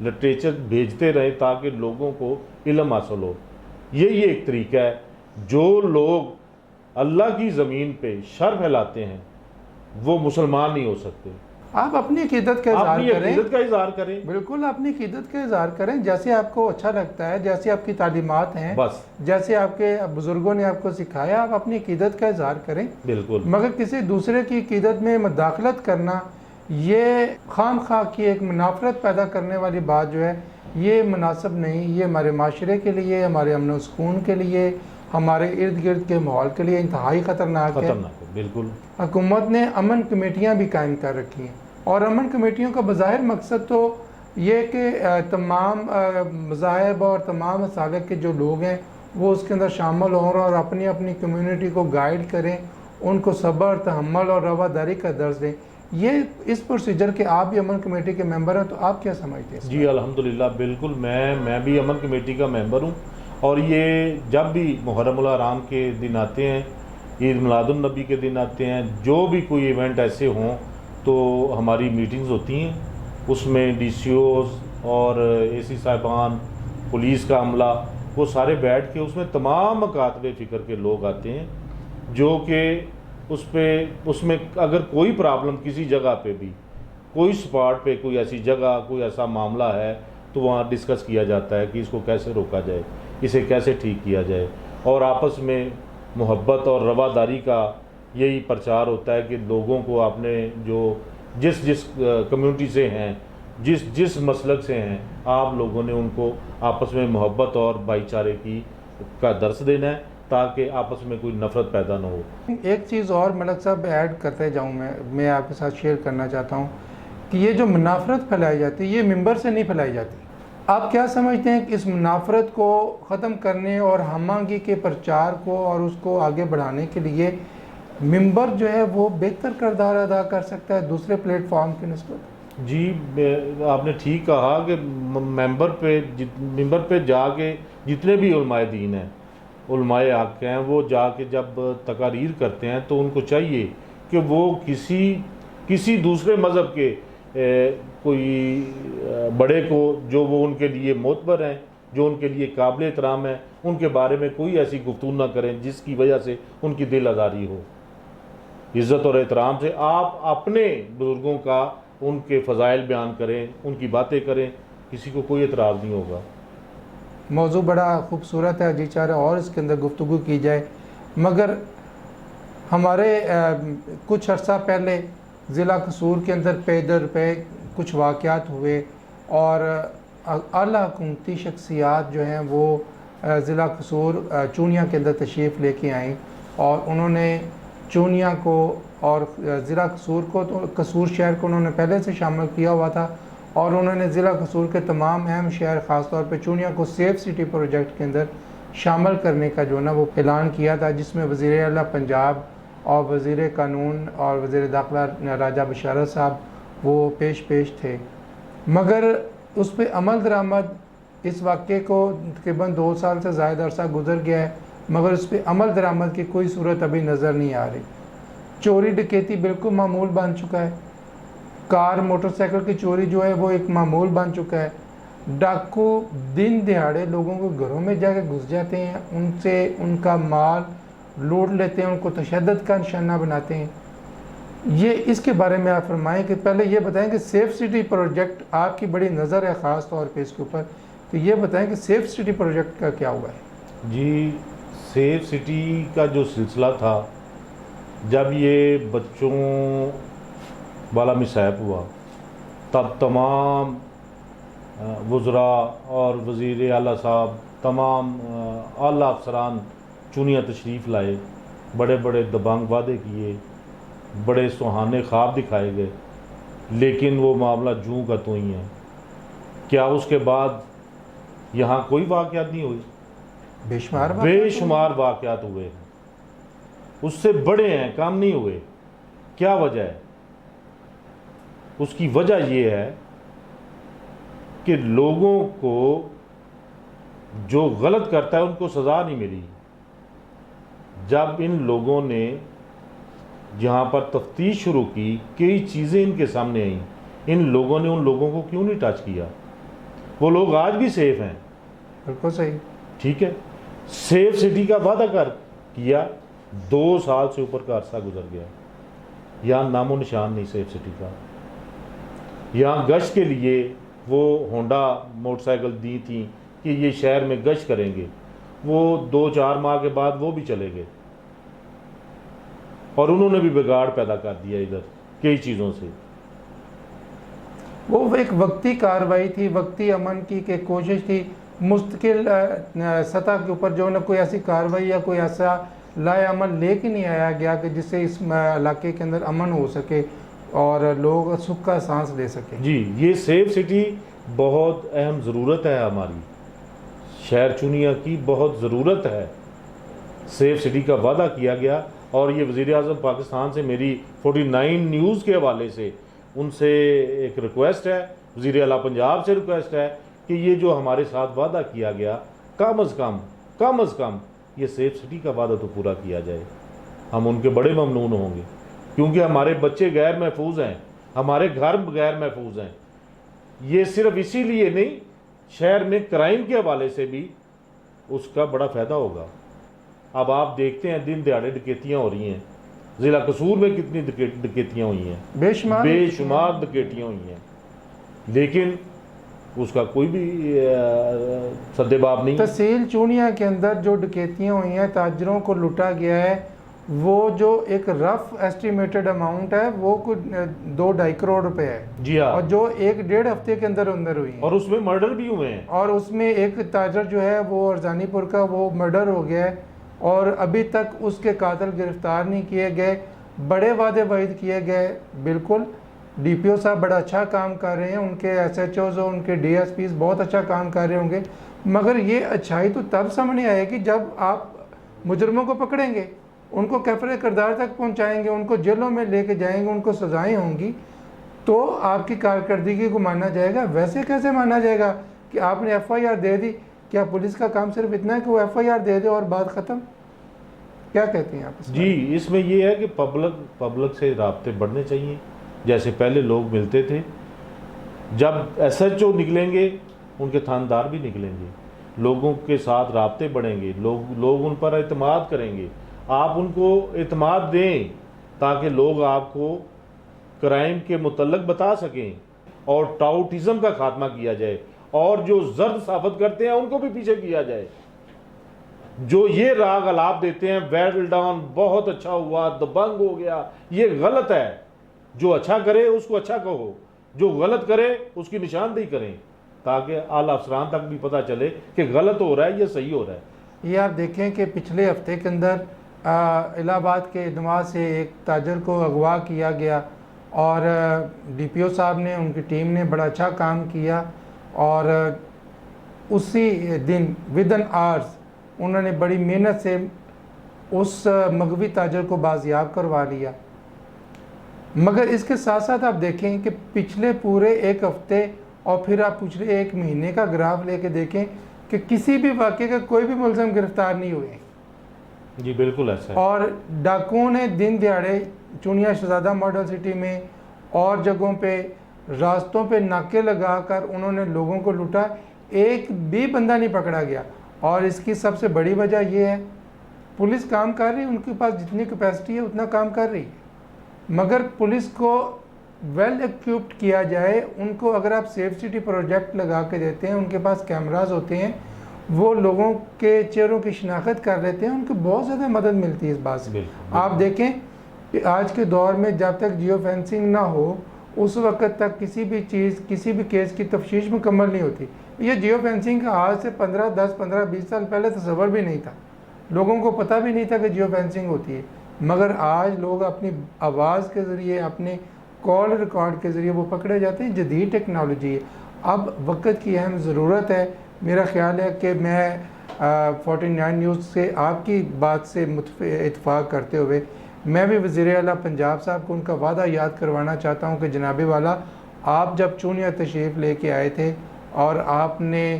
Literature بھیجتے رہیں تاکہ لوگوں کو علم حاصل ہو. یہی ایک طریقہ ہے. جو لوگ اللہ کی زمین پہ شر پھیلاتے ہیں وہ مسلمان نہیں ہو سکتے. آپ اپنی عقیدت کا اظہار اپنی کریں. عقیدت کا اظہار کریں. بالکل اپنی عقیدت کا اظہار کریں جیسے آپ کو اچھا لگتا ہے, جیسے آپ کی تعلیمات ہیں, بس جیسے آپ کے بزرگوں نے آپ کو سکھایا, آپ اپنی عقیدت کا اظہار کریں. بالکل. مگر کسی دوسرے کی عقیدت میں مداخلت کرنا, یہ خام خواہ کی ایک منافرت پیدا کرنے والی بات جو ہے, یہ مناسب نہیں. یہ ہمارے معاشرے کے لیے, ہمارے امن و سکون کے لیے, ہمارے ارد گرد کے ماحول کے لیے انتہائی خطرناک ہے. بالکل. حکومت نے امن کمیٹیاں بھی قائم کر رکھی ہیں, اور امن کمیٹیوں کا بظاہر مقصد تو یہ کہ تمام مذاہب اور تمام مسالک کے جو لوگ ہیں وہ اس کے اندر شامل ہوں اور اپنی اپنی کمیونٹی کو گائیڈ کریں, ان کو صبر, تحمل اور رواداری کا درس دیں. یہ اس پروسیجر کے آپ بھی امن کمیٹی کے ممبر ہیں, تو آپ کیا سمجھتے ہیں؟ جی الحمدللہ بالکل. میں بھی امن کمیٹی کا ممبر ہوں, اور یہ جب بھی محرم الحرام کے دن آتے ہیں, عید میلاد النبی کے دن آتے ہیں, جو بھی کوئی ایونٹ ایسے ہوں تو ہماری میٹنگز ہوتی ہیں. اس میں ڈی سی اوز اور اے سی صاحبان, پولیس کا عملہ, وہ سارے بیٹھ کے اس میں تمام مکاتب فکر کے لوگ آتے ہیں, جو کہ اس میں اگر کوئی پرابلم کسی جگہ پہ بھی, کوئی سپاٹ پہ کوئی ایسی جگہ, کوئی ایسا معاملہ ہے, تو وہاں ڈسکس کیا جاتا ہے کہ اس کو کیسے روکا جائے, اسے کیسے ٹھیک کیا جائے. اور آپس میں محبت اور رواداری کا یہی پرچار ہوتا ہے کہ لوگوں کو آپ نے جو جس کمیونٹی سے ہیں, جس مسلک سے ہیں, آپ لوگوں نے ان کو آپس میں محبت اور بھائی چارے کا درس دینا ہے تاکہ آپس میں کوئی نفرت پیدا نہ ہو. ایک چیز اور ملک صاحب ایڈ کرتے جاؤں, میں آپ کے ساتھ شیئر کرنا چاہتا ہوں کہ یہ جو منافرت پھیلائی جاتی ہے یہ ممبر سے نہیں پھیلائی جاتی. آپ کیا سمجھتے ہیں کہ اس منافرت کو ختم کرنے اور ہم آہنگی کے پرچار کو اور اس کو آگے بڑھانے کے لیے ممبر جو ہے وہ بہتر کردار ادا کر سکتا ہے دوسرے پلیٹ فارم کی نسبت؟ جی آپ نے ٹھیک کہا کہ ممبر پہ جا کے جتنے بھی علماء دین ہیں, علماء حق ہیں, وہ جا کے جب تقاریر کرتے ہیں تو ان کو چاہیے کہ وہ کسی دوسرے مذہب کے کوئی بڑے کو, جو وہ ان کے لیے معتبر ہیں, جو ان کے لیے قابل احترام ہیں, ان کے بارے میں کوئی ایسی گفتگو نہ کریں جس کی وجہ سے ان کی دل آزاری ہو. عزت اور احترام سے آپ اپنے بزرگوں کا, ان کے فضائل بیان کریں, ان کی باتیں کریں, کسی کو کوئی اعتراض نہیں ہوگا. موضوع بڑا خوبصورت ہے, جی چاہ رہا اور اس کے اندر گفتگو کی جائے, مگر ہمارے کچھ عرصہ پہلے ضلع قصور کے اندر پیدر پہ کچھ واقعات ہوئے, اور اعلیٰ حکومتی شخصیات جو ہیں وہ ضلع قصور چونیا کے اندر تشریف لے کے آئیں, اور انہوں نے چونیا کو اور ضلع قصور کو, تو قصور شہر کو انہوں نے پہلے سے شامل کیا ہوا تھا, اور انہوں نے ضلع قصور کے تمام اہم شہر خاص طور پہ چونیا کو سیف سٹی پروجیکٹ کے اندر شامل کرنے کا جو نا وہ اعلان کیا تھا, جس میں وزیر اعلیٰ پنجاب اور وزیر قانون اور وزیر داخلہ راجہ بشارت صاحب وہ پیش تھے. مگر اس پہ عمل درآمد, اس واقعے کو تقریباً 2 سال سے زائد عرصہ گزر گیا ہے, مگر اس پہ عمل درآمد کی کوئی صورت ابھی نظر نہیں آ رہی. چوری ڈکیتی بالکل معمول بن چکا ہے, کار موٹر سائیکل کی چوری جو ہے وہ ایک معمول بن چکا ہے. ڈاکو دن دہاڑے لوگوں کو گھروں میں جا کے گھس جاتے ہیں, ان سے ان کا مال لوٹ لیتے ہیں, ان کو تشدد کا نشانہ بناتے ہیں. یہ اس کے بارے میں آپ فرمائیں کہ پہلے یہ بتائیں کہ سیف سٹی پروجیکٹ آپ کی بڑی نظر ہے خاص طور پہ اس کے اوپر, تو یہ بتائیں کہ سیف سٹی پروجیکٹ کا کیا ہوا ہے؟ جی سیف سٹی کا جو سلسلہ تھا, جب یہ بچوں والا مصائب ہوا تب تمام وزراء اور وزیر اعلیٰ صاحب, تمام اعلیٰ افسران چونیا تشریف لائے, بڑے بڑے دبنگ وعدے کیے, بڑے سہانے خواب دکھائے گئے, لیکن وہ معاملہ جوں کا تو ہی ہے. کیا اس کے بعد یہاں کوئی واقعات نہیں ہوئی؟ بے شمار واقعات ہوئے ہیں, اس سے بڑے ہیں, کام نہیں ہوئے. کیا وجہ ہے؟ اس کی وجہ یہ ہے کہ لوگوں کو جو غلط کرتا ہے ان کو سزا نہیں ملی. جب ان لوگوں نے جہاں پر تفتیش شروع کی, کئی چیزیں ان کے سامنے آئیں, ان لوگوں نے ان لوگوں کو کیوں نہیں ٹچ کیا؟ وہ لوگ آج بھی سیف ہیں. بالکل صحیح. ٹھیک ہے, سیف سٹی کا وعدہ کیا, 2 سال سے اوپر کا عرصہ گزر گیا, یہاں نام و نشان نہیں سیف سٹی کا. یہاں گشت کے لیے وہ ہونڈا موٹر سائیکل دی تھیں کہ یہ شہر میں گشت کریں گے, وہ 2-4 ماہ کے بعد وہ بھی چلے گئے, اور انہوں نے بھی بگاڑ پیدا کر دیا ادھر کئی چیزوں سے. وہ ایک وقتی کارروائی تھی, وقتی امن کی کہ کوشش تھی, مستقل سطح کے اوپر جو نہ کوئی ایسی کارروائی یا کوئی ایسا لائے عمل لے کے نہیں آیا گیا کہ جس سے اس علاقے کے اندر امن ہو سکے اور لوگ سکھ کا سانس لے سکیں. جی, یہ سیف سٹی بہت اہم ضرورت ہے ہماری, شہر چونیا کی بہت ضرورت ہے. سیف سٹی کا وعدہ کیا گیا, اور یہ وزیر اعظم پاکستان سے میری 49 نیوز کے حوالے سے ان سے ایک ریکویسٹ ہے, وزیر اعلیٰ پنجاب سے ریکویسٹ ہے کہ یہ جو ہمارے ساتھ وعدہ کیا گیا کم از کم یہ سیف سٹی کا وعدہ تو پورا کیا جائے. ہم ان کے بڑے ممنون ہوں گے, کیونکہ ہمارے بچے غیر محفوظ ہیں, ہمارے گھر غیر محفوظ ہیں. یہ صرف اسی لیے نہیں, شہر میں کرائم کے حوالے سے بھی اس کا بڑا فائدہ ہوگا. اب آپ دیکھتے ہیں دن دہاڑے ڈکیتیاں ہو رہی ہیں, ضلع قصور میں کتنی ڈکیتیاں ہوئی ہیں, بے شمار ڈکیتیاں ہوئی ہیں, لیکن اس کا کوئی بھی سدباب نہیں. تحصیل چونیا کے اندر جو ڈکیتیاں ہوئی ہیں, تاجروں کو لوٹا گیا ہے, وہ جو ایک رف ایسٹیمیٹڈ اماؤنٹ ہے وہ کچھ 2-2.5 کروڑ روپے ہے. جی ہاں, اور جو 1-1.5 ہفتے کے اندر ہوئی ہیں, اور اس میں مرڈر بھی ہوئے ہیں, اور اس میں ایک تاجر جو ہے وہ ارزانی پور کا, وہ مرڈر ہو گیا ہے, اور ابھی تک اس کے قاتل گرفتار نہیں کیے گئے. بڑے وعدے وعید کیے گئے. بالکل ڈی پی او صاحب بڑا اچھا کام کر رہے ہیں, ان کے ایس ایچ اوز اور ان کے ڈی ایس پیز بہت اچھا کام کر رہے ہوں گے, مگر یہ اچھائی تو تب سامنے آئے گی جب آپ مجرموں کو پکڑیں گے, ان کو کیفر کردار تک پہنچائیں گے, ان کو جیلوں میں لے کے جائیں گے, ان کو سزائیں ہوں گی, تو آپ کی کارکردگی کو مانا جائے گا. ویسے کیسے مانا جائے گا کہ آپ نے ایف آئی آر دے دی؟ کیا پولیس کا کام صرف اتنا ہے کہ وہ ایف آئی آر دے دے اور بات ختم؟ کیا کہتے ہیں آپ؟ جی, اس میں یہ ہے کہ پبلک سے رابطے بڑھنے چاہیے. جیسے پہلے لوگ ملتے تھے, جب ایس ایچ او نکلیں گے ان کے تھاندار بھی نکلیں گے, لوگوں کے ساتھ رابطے بڑھیں گے, لوگ ان پر اعتماد کریں گے. آپ ان کو اعتماد دیں تاکہ لوگ آپ کو کرائم کے متعلق بتا سکیں, اور ٹاؤٹزم کا خاتمہ کیا جائے, اور جو زرد ثابت کرتے ہیں ان کو بھی پیچھے کیا جائے. جو یہ راگ الاپ دیتے ہیں ویل ڈان, بہت اچھا ہوا, دبنگ ہو گیا, یہ غلط ہے. جو اچھا کرے اس کو اچھا کہو, جو غلط کرے اس کی نشاندہی کریں, تاکہ اعلیٰ افسران تک بھی پتہ چلے کہ غلط ہو رہا ہے یا صحیح ہو رہا ہے. یہ آپ دیکھیں کہ پچھلے ہفتے کے اندر الہ آباد کے ادماع سے ایک تاجر کو اغوا کیا گیا, اور ڈی پی او صاحب نے, ان کی ٹیم نے بڑا اچھا کام کیا, اور اسی دن ودن آورز انہوں نے بڑی محنت سے اس مغوی تاجر کو بازیاب کروا لیا. مگر اس کے ساتھ ساتھ آپ دیکھیں کہ پچھلے پورے 1 ہفتے اور پھر آپ پچھلے 1 مہینے کا گراف لے کے دیکھیں کہ کسی بھی واقعے کا کوئی بھی ملزم گرفتار نہیں ہوئے. جی بالکل ایسا ہے. اور ڈاکوؤں نے دن دیہڑے چونیا شہزادہ ماڈل سٹی میں اور جگہوں پہ راستوں پہ ناکے لگا کر انہوں نے لوگوں کو لوٹا, ایک بھی بندہ نہیں پکڑا گیا. اور اس کی سب سے بڑی وجہ یہ ہے, پولیس کام کر رہی ہے, ان کے پاس جتنی کیپیسٹی ہے اتنا کام کر رہی ہے, مگر پولیس کو ویل ایکوپڈ کیا جائے. ان کو اگر آپ سیف سٹی پروجیکٹ لگا کے دیتے ہیں, ان کے پاس کیمراز ہوتے ہیں, وہ لوگوں کے چہروں کی شناخت کر لیتے ہیں, ان کو بہت زیادہ مدد ملتی ہے اس بات سے. آپ دیکھیں کہ آج کے دور میں جب تک جیو فینسنگ نہ ہو اس وقت تک کسی بھی چیز, کسی بھی کیس کی تفتیش مکمل نہیں ہوتی. یہ جیو فینسنگ کا آج سے 10-15-20 سال پہلے تصور بھی نہیں تھا, لوگوں کو پتہ بھی نہیں تھا کہ جیو فینسنگ ہوتی ہے. مگر آج لوگ اپنی آواز کے ذریعے, اپنے کال ریکارڈ کے ذریعے وہ پکڑے جاتے ہیں. جدید ٹیکنالوجی ہے, اب وقت کی اہم ضرورت ہے. میرا خیال ہے کہ میں 49 نیوز سے آپ کی بات سے اتفاق کرتے ہوئے میں بھی وزیر اعلیٰ پنجاب صاحب کو ان کا وعدہ یاد کروانا چاہتا ہوں کہ جناب والا, آپ جب چونیا تشریف لے کے آئے تھے اور آپ نے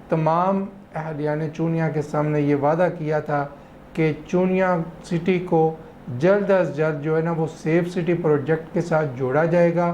تمام اہلیان چونیا کے سامنے یہ وعدہ کیا تھا کہ چونیا سٹی کو جلد از جلد جو ہے نا وہ سیف سٹی پروجیکٹ کے ساتھ جوڑا جائے گا.